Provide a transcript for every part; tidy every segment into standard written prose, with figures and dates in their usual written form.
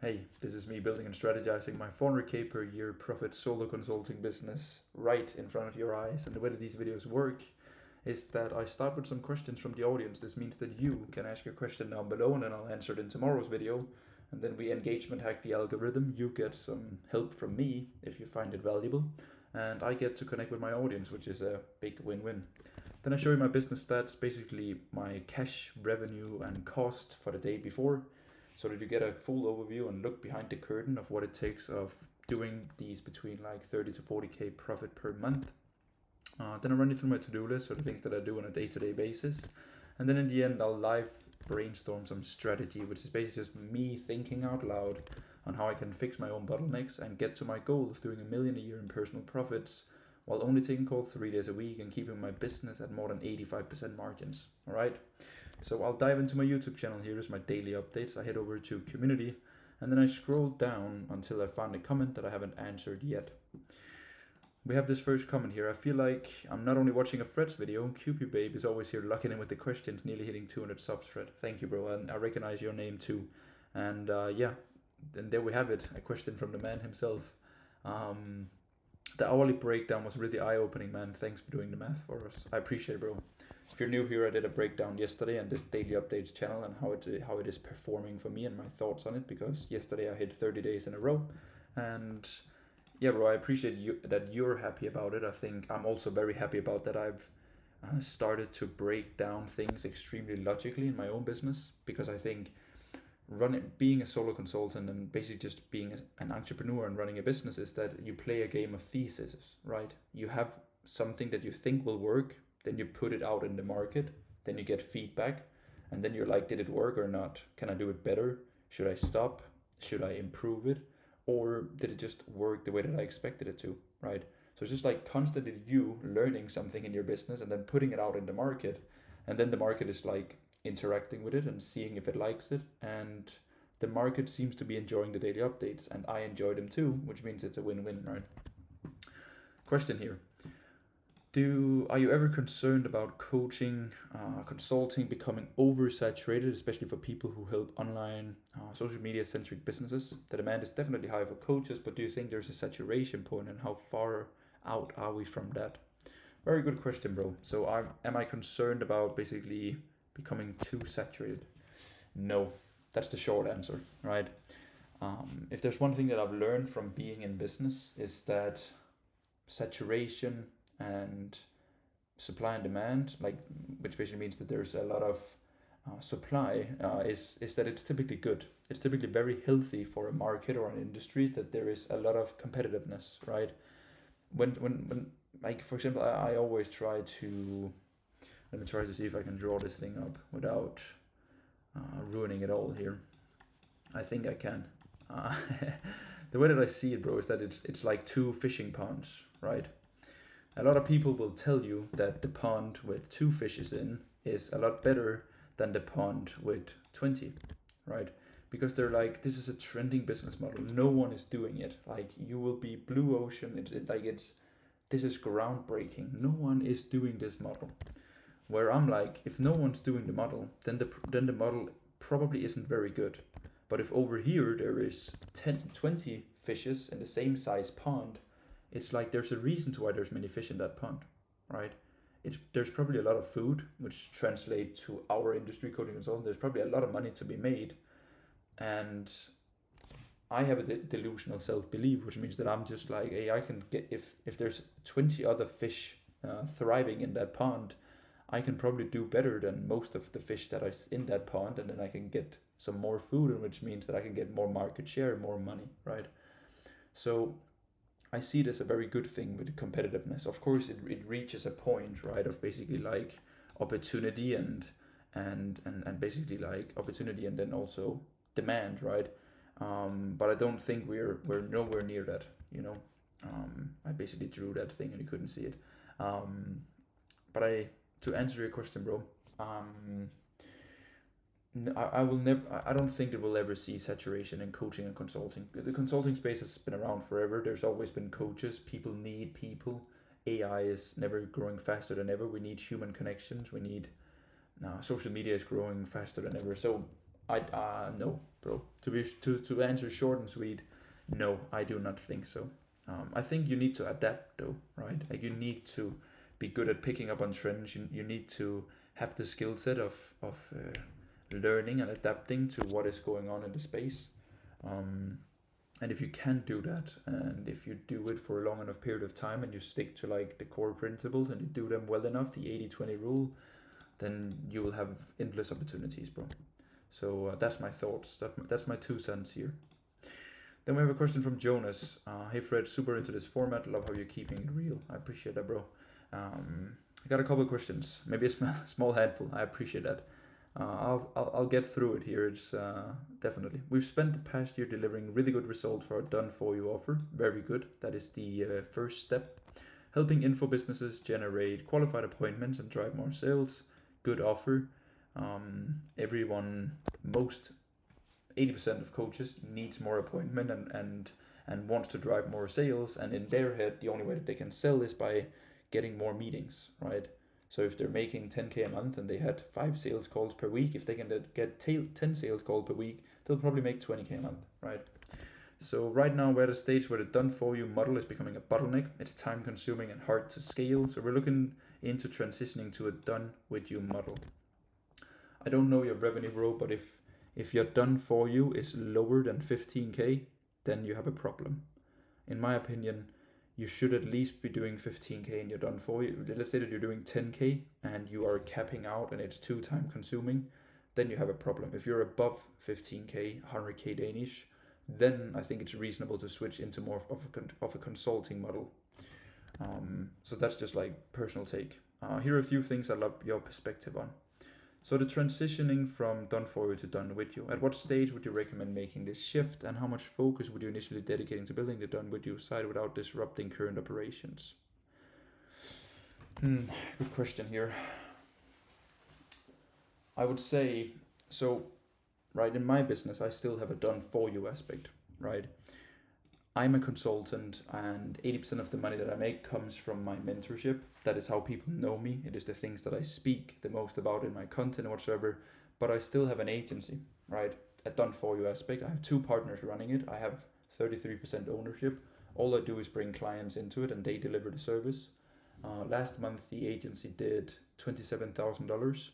Hey, this is me building and strategizing my 400k per year profit solo consulting business right in front of your eyes. And the way that these videos work is that I start with some questions from the audience. This means that you can ask your question down below and then I'll answer it in tomorrow's video. And then we engagement hack the algorithm. You get some help from me if you find it valuable. And I get to connect with my audience, which is a big win-win. Then I show you my business stats, basically my cash, revenue, and cost for the day before, so that you get a full overview and look behind the curtain of what it takes of doing these between like 30 to 40k profit per month. Then I run you through my to-do list, so the things that I do on a day-to-day basis. And then in the end, I'll live brainstorm some strategy, which is basically just me thinking out loud on how I can fix my own bottlenecks and get to my goal of doing $1 million a year in personal profits while only taking calls 3 days a week and keeping my business at more than 85% margins. All right. So I'll dive into my YouTube channel. Here is my daily updates. I head over to community and then I scroll down until I find a comment that I haven't answered yet. We have this first comment here. I feel like I'm not only watching a Fred's video. QP Babe is always here locking in with the questions, nearly hitting 200 subs, Fred. Thank you, bro. And I recognize your name too. And yeah, and there we have it. A question from the man himself. The hourly breakdown was really eye-opening, man. Thanks for doing the math for us. I appreciate it, bro. If you're new here, I did a breakdown yesterday on this daily updates channel and how it is performing for me and my thoughts on it, because yesterday I hit 30 days in a row. And yeah, bro, I appreciate that you're happy about it. I think I'm also very happy about that. I've started to break down things extremely logically in my own business, because I think being a solo consultant and basically just being an entrepreneur and running a business is that you play a game of thesis, right? You have something that you think will work, then you put it out in the market, then you get feedback, and then you're like, did it work or not? Can I do it better? Should I stop? Should I improve it? Or did it just work the way that I expected it to, right? So it's just like constantly you learning something in your business and then putting it out in the market, and then the market is like interacting with it and seeing if it likes it, and the market seems to be enjoying the daily updates and I enjoy them too, which means it's a win-win, right? Question here. Are you ever concerned about coaching, consulting becoming oversaturated, especially for people who help online, social media centric businesses? The demand is definitely high for coaches, but do you think there's a saturation point, and how far out are we from that? Very good question, bro. So am I concerned about basically becoming too saturated? No, that's the short answer, right? If there's one thing that I've learned from being in business is that saturation and supply and demand, like, which basically means that there's a lot of supply, is that it's typically good. It's typically very healthy for a market or an industry that there is a lot of competitiveness, right? When like for example, I always try to, let me try to see if I can draw this thing up without ruining it all here. I think I can. The way that I see it, bro, is that it's like two fishing ponds, right? A lot of people will tell you that the pond with 2 fishes in is a lot better than the pond with 20, right? Because they're like, this is a trending business model. No one is doing it. Like, you will be blue ocean. This is groundbreaking. No one is doing this model. Where I'm like, if no one's doing the model, then the model probably isn't very good. But if over here there is 10, 20 fishes in the same size pond, it's like there's a reason to why there's many fish in that pond, right? There's probably a lot of food, which translates to our industry, coaching and so on. There's probably a lot of money to be made, and I have a delusional self-belief, which means that I'm just like, hey, I can get, if there's 20 other fish thriving in that pond, I can probably do better than most of the fish that are in that pond, and then I can get some more food, and which means that I can get more market share, more money, right? So I see it as a very good thing with competitiveness. Of course, it reaches a point, right, of basically like opportunity and basically like opportunity and then also demand, right? But I don't think we're nowhere near that, you know. I basically drew that thing and you couldn't see it. But to answer your question, bro, I will never. I don't think it will ever see saturation in coaching and consulting. The consulting space has been around forever. There's always been coaches. People need people. AI is never growing faster than ever. We need human connections. We need. Social media is growing faster than ever. So I no, bro. To answer short and sweet, no, I do not think so. I think you need to adapt though, right? Like you need to be good at picking up on trends. You need to have the skill set of learning and adapting to what is going on in the space. And if you can do that, and if you do it for a long enough period of time, and you stick to like the core principles and you do them well enough, the 80-20 rule, then you will have endless opportunities, bro. So that's my thoughts. That's my 2 cents here. Then we have a question from Jonas. Hey Fred, super into this format. Love how you're keeping it real. I appreciate that, bro. I got a couple of questions. Maybe a small handful. I appreciate that. I'll get through it here. It's definitely. We've spent the past year delivering really good results for our done for you offer. Very good. That is the first step. Helping info businesses generate qualified appointments and drive more sales. Good offer. Most 80% of coaches needs more appointment and wants to drive more sales. And in their head, the only way that they can sell is by getting more meetings, right? So if they're making 10K a month and they had 5 sales calls per week, if they can get 10 sales calls per week, they'll probably make 20K a month, right? So right now we're at a stage where the done for you model is becoming a bottleneck. It's time consuming and hard to scale. So we're looking into transitioning to a done with you model. I don't know your revenue, bro, but if your done for you is lower than 15K, then you have a problem. In my opinion, you should at least be doing 15K and you're done for you. Let's say that you're doing 10K and you are capping out and it's too time consuming, then you have a problem. If you're above 15K, 100K Danish, then I think it's reasonable to switch into more of a consulting model. So that's just like personal take. Here are a few things I'd love your perspective on. So the transitioning from done for you to done with you. At what stage would you recommend making this shift, and how much focus would you initially dedicating to building the done with you side without disrupting current operations? Good question here. I would say, so right, in my business, I still have a done for you aspect, right? I'm a consultant and 80% of the money that I make comes from my mentorship. That is how people know me. It is the things that I speak the most about in my content whatsoever. But I still have an agency, right? A done for you aspect. I have 2 partners running it. I have 33% ownership. All I do is bring clients into it and they deliver the service. Last month, the agency did $27,000,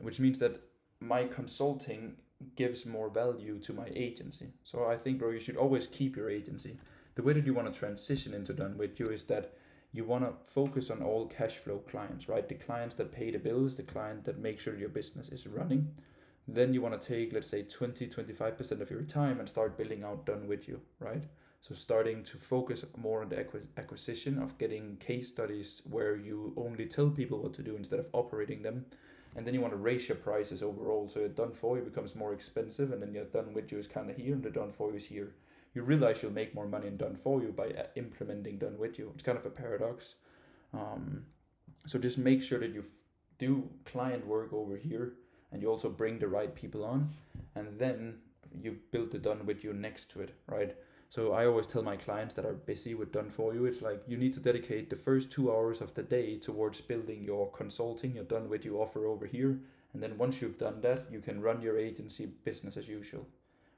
which means that my consulting gives more value to my agency. So I think, bro, you should always keep your agency. The way that you want to transition into done with you is that you want to focus on all cash flow clients, right? The clients that pay the bills, the client that make sure your business is running. Then you want to take, let's say, 20-25% of your time and start building out done with you, right? So starting to focus more on the acquisition of getting case studies where you only tell people what to do instead of operating them. And then you want to raise your prices overall. So your done for you becomes more expensive, and then your done with you is kind of here and the done for you is here. You realize you'll make more money in done for you by implementing done with you. It's kind of a paradox. So just make sure that you do client work over here and you also bring the right people on, and then you build the done with you next to it, right? So I always tell my clients that are busy with done for you, it's like you need to dedicate the first 2 hours of the day towards building your consulting, your done with you offer over here. And then once you've done that, you can run your agency business as usual,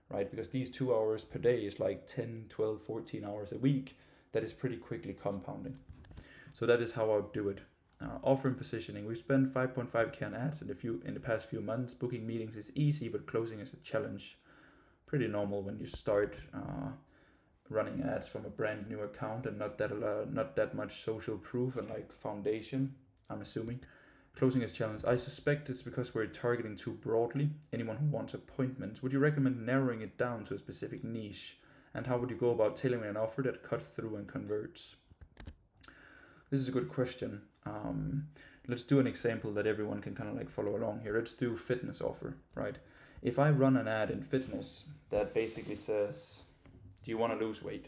right? Because these 2 hours per day is like 10, 12, 14 hours a week. That is pretty quickly compounding. So that is how I would do it. Offer and positioning. We've spent 5.5K on ads in the past few months. Booking meetings is easy, but closing is a challenge. Pretty normal when you start running ads from a brand new account and not that much social proof and like foundation, I'm assuming. Closing is challenge. I suspect it's because we're targeting too broadly anyone who wants appointments. Would you recommend narrowing it down to a specific niche? And how would you go about tailoring an offer that cuts through and converts? This is a good question. Let's do an example that everyone can kind of like follow along here. Let's do fitness offer, right? If I run an ad in fitness that basically says, do you want to lose weight?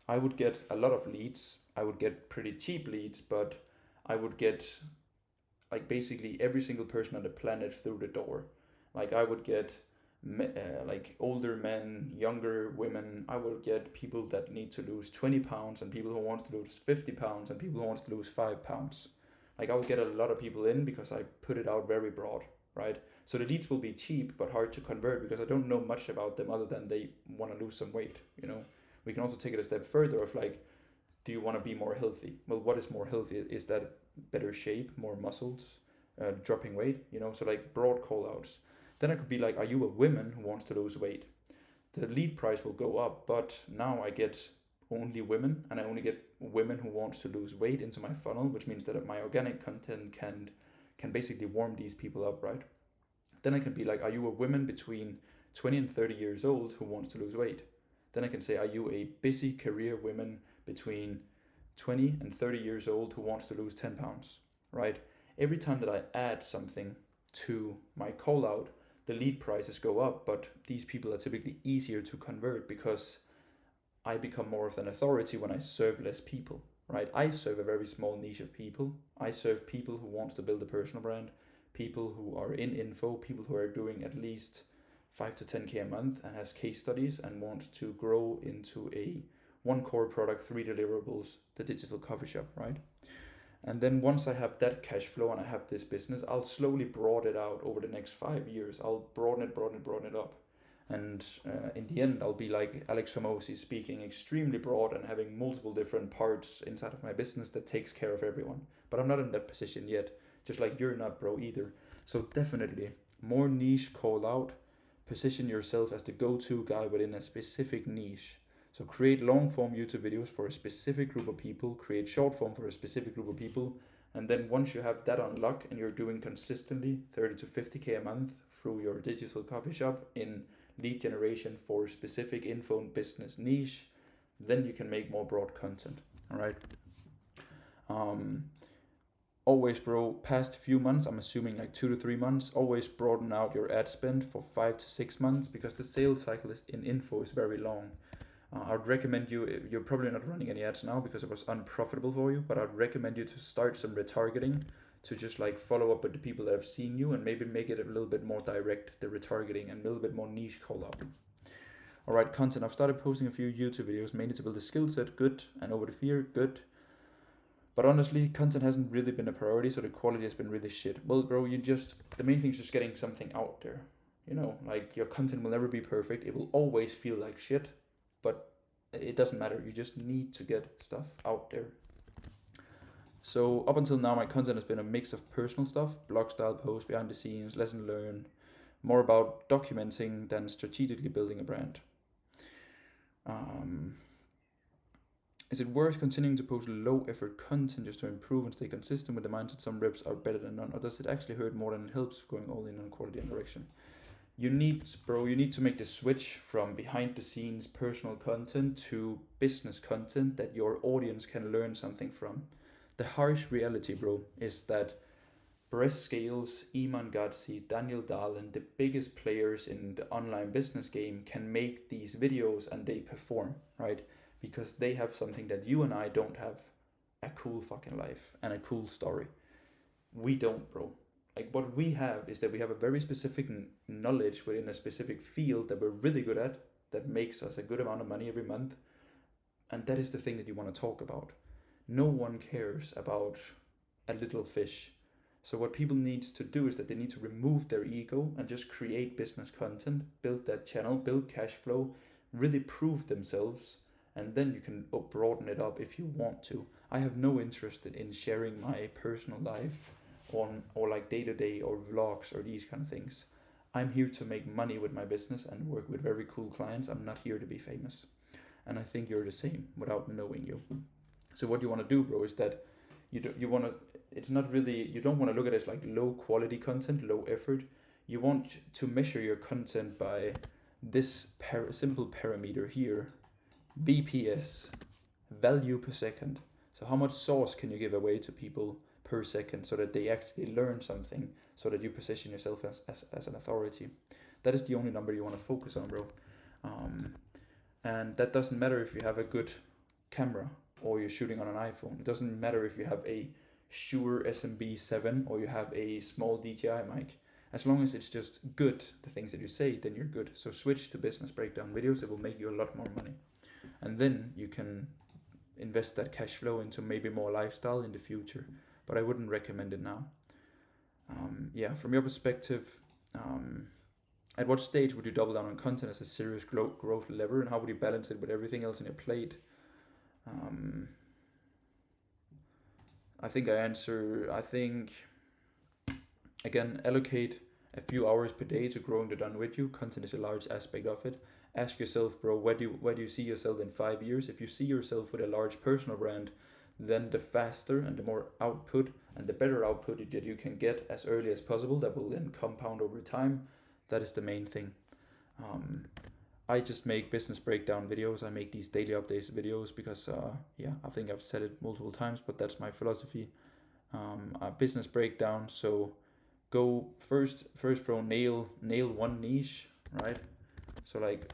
I would get a lot of leads. I would get pretty cheap leads, but I would get like basically every single person on the planet through the door. Like I would get like older men, younger women. I would get people that need to lose 20 pounds and people who want to lose 50 pounds and people who want to lose 5 pounds. Like I would get a lot of people in because I put it out very broad, right? So the leads will be cheap but hard to convert because I don't know much about them other than they want to lose some weight, you know. We can also take it a step further of like, do you want to be more healthy? Well, what is more healthy? Is that better shape, more muscles, dropping weight, you know? So like broad call outs. Then I could be like, are you a woman who wants to lose weight? The lead price will go up, but now I get only women, and I only get women who wants to lose weight into my funnel, which means that my organic content can basically warm these people up, right? Then I can be like, are you a woman between 20 and 30 years old who wants to lose weight? Then I can say, are you a busy career woman between 20 and 30 years old who wants to lose 10 pounds, right? Every time that I add something to my call out, the lead prices go up, but these people are typically easier to convert because I become more of an authority when I serve less people, right? I serve a very small niche of people. I serve people who want to build a personal brand, people who are in info, people who are doing at least 5 to 10K a month and has case studies and wants to grow into a one core product, 3 deliverables, the digital coffee shop, right? And then once I have that cash flow and I have this business, I'll slowly broaden it out over the next 5 years. I'll broaden it up. And in the end, I'll be like Alex Hormozi, speaking extremely broad and having multiple different parts inside of my business that takes care of everyone. But I'm not in that position yet, just like you're not, bro, either. So definitely more niche call out, position yourself as the go-to guy within a specific niche. So create long form YouTube videos for a specific group of people, create short form for a specific group of people. And then once you have that on lock and you're doing consistently 30 to 50K a month through your digital coffee shop in lead generation for specific info and business niche, then you can make more broad content. All right. Always, bro, past few months, I'm assuming like 2 to 3 months, always broaden out your ad spend for 5 to 6 months because the sales cycle in info is very long. I would recommend you're probably not running any ads now because it was unprofitable for you, but I'd recommend you to start some retargeting to just like follow up with the people that have seen you and maybe make it a little bit more direct, the retargeting, and a little bit more niche call out. All right, content. I've started posting a few YouTube videos, mainly to build a skill set, good, and over the fear, good. But honestly, content hasn't really been a priority, so the quality has been really shit. Well, bro, the main thing is just getting something out there. You know, like your content will never be perfect. It will always feel like shit, but it doesn't matter. You just need to get stuff out there. So up until now, my content has been a mix of personal stuff, blog style posts, behind the scenes, lesson learned, more about documenting than strategically building a brand. Is it worth continuing to post low effort content just to improve and stay consistent with the mindset some reps are better than none, or does it actually hurt more than it helps going all in on quality and direction? You need to make the switch from behind the scenes personal content to business content that your audience can learn something from. The harsh reality, bro, is that Bress Scales, Iman Gadzhi, Daniel Dahlen, the biggest players in the online business game, can make these videos and they perform, right? Because they have something that you and I don't have, a cool fucking life and a cool story. We don't, bro. Like what we have is that we have a very specific knowledge within a specific field that we're really good at, that makes us a good amount of money every month. And that is the thing that you want to talk about. No one cares about a little fish. So what people need to do is that they need to remove their ego and just create business content, build that channel, build cash flow, really prove themselves, and then you can broaden it up if you want to. I have no interest in sharing my personal life or like day-to-day or vlogs or these kind of things. I'm here to make money with my business and work with very cool clients. I'm not here to be famous. And I think you're the same without knowing you. So what you want to do, bro, is that you don't want to look at it as like low quality content, low effort. You want to measure your content by this simple parameter here, VPS, value per second. So how much sauce can you give away to people per second so that they actually learn something, so that you position yourself as an authority. That is the only number you want to focus on, bro. And that doesn't matter if you have a good camera or you're shooting on an iPhone. It doesn't matter if you have a Shure SMB7 or you have a small DJI mic. As long as it's just good, the things that you say, then you're good. So switch to business breakdown videos. It will make you a lot more money. And then you can invest that cash flow into maybe more lifestyle in the future. But I wouldn't recommend it now. Yeah, from your perspective, at what stage would you double down on content as a serious growth lever, and how would you balance it with everything else in your plate? I think again, allocate a few hours per day to growing the done with you. Content is a large aspect of it. Ask yourself, bro, where do you see yourself in 5 years? If you see yourself with a large personal brand, then the faster and the more output and the better output that you can get as early as possible, that will then compound over time. That is the main thing. I just make business breakdown videos. I make these daily updates videos because, I think I've said it multiple times, but that's my philosophy. A business breakdown. So go first, bro. Nail one niche, right? So like,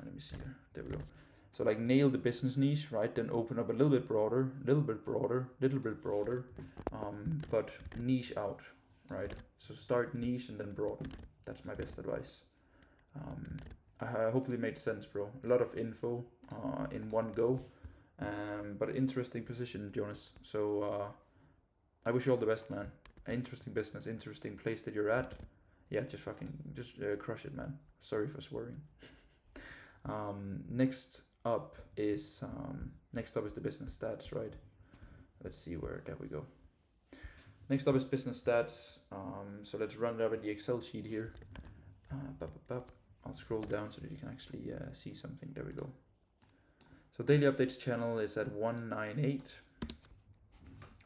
let me see here. There we go. So like nail the business niche, right? Then open up a little bit broader, but niche out, right? So start niche and then broaden. That's my best advice. I hopefully made sense, bro. A lot of info in one go, but interesting position, Jonas. So I wish you all the best, man. Interesting business, interesting place that you're at. Yeah, just crush it, man. Sorry for swearing. Next up is the business stats, right? Let's see, where we go. Next up is business stats. So let's run it up in the Excel sheet here. I'll scroll down so that you can actually see something. There we go. So daily updates channel is at 198.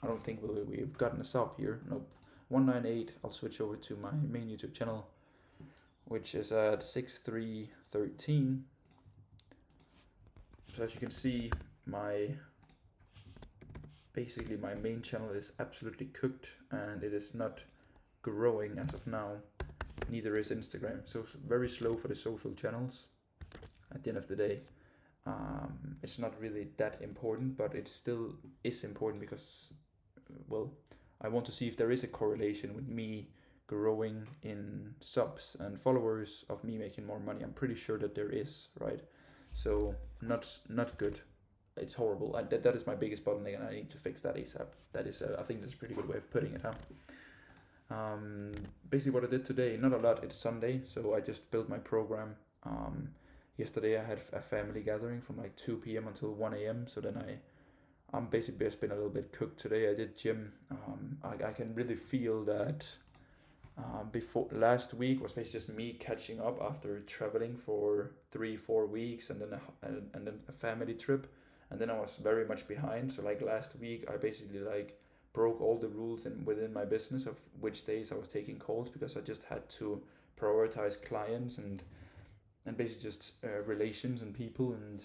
I don't think we've gotten a sub here. Nope. 198. I'll switch over to my main YouTube channel, which is at 6313. So as you can see, my main channel is absolutely cooked and it is not growing as of now. Neither is Instagram. So very slow for the social channels. At the end of the day, it's not really that important, but it still is important because, I want to see if there is a correlation with me growing in subs and followers of me making more money. I'm pretty sure that there is, right? So not good. It's horrible. That is my biggest bottleneck, and I need to fix that ASAP. That is, I think that's a pretty good way of putting it, huh? Basically what I did today, not a lot. It's Sunday, so I just built my program. Yesterday I had a family gathering from like 2 p.m. until 1 a.m. So then I'm basically just been a little bit cooked today. I did gym. I can really feel that. Before last week was basically just me catching up after traveling for 3-4 weeks and then a family trip, and then I was very much behind. So like last week I basically like broke all the rules within my business of which days I was taking calls, because I just had to prioritize clients and basically just relations and people and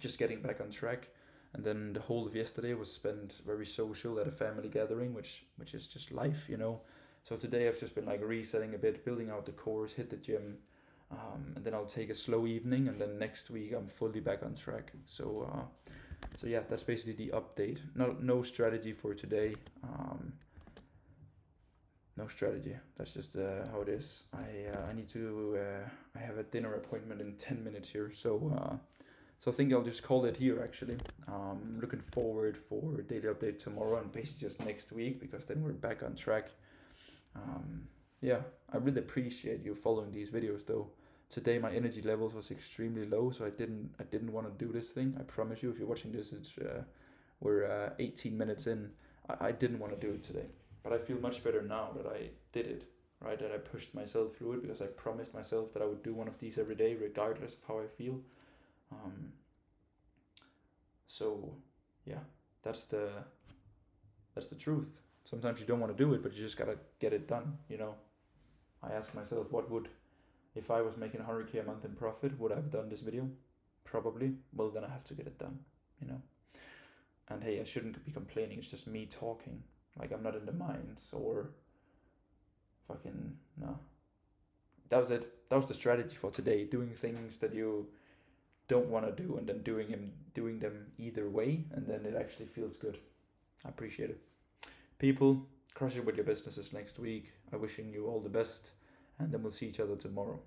just getting back on track. And then the whole of yesterday was spent very social at a family gathering, which is just life, you know. So today I've just been like resetting a bit, building out the course, hit the gym, and then I'll take a slow evening, and then next week I'm fully back on track. So yeah, that's basically the update. No strategy for today. No strategy. That's just how it is. I need to. I have a dinner appointment in 10 minutes here, so I think I'll just call it here. Actually, looking forward for daily update tomorrow and basically just next week, because then we're back on track. Yeah, I really appreciate you following these videos though. Today my energy levels was extremely low, so I didn't want to do this thing. I promise you, if you're watching this, we're 18 minutes in. I didn't want to do it today, but I feel much better now that I did it, right? That I pushed myself through it, because I promised myself that I would do one of these every day, regardless of how I feel. So yeah, that's the truth. Sometimes you don't want to do it, but you just gotta get it done, you know. I ask myself, if I was making 100k a month in profit, would I have done this video? Probably. Well, then I have to get it done, you know. And hey, I shouldn't be complaining. It's just me talking. Like, I'm not in the mines or fucking, no. That was it. That was the strategy for today. Doing things that you don't want to do, and then doing them either way, and then it actually feels good. I appreciate it. People, crush it with your businesses next week. I'm wishing you all the best, and then we'll see each other tomorrow.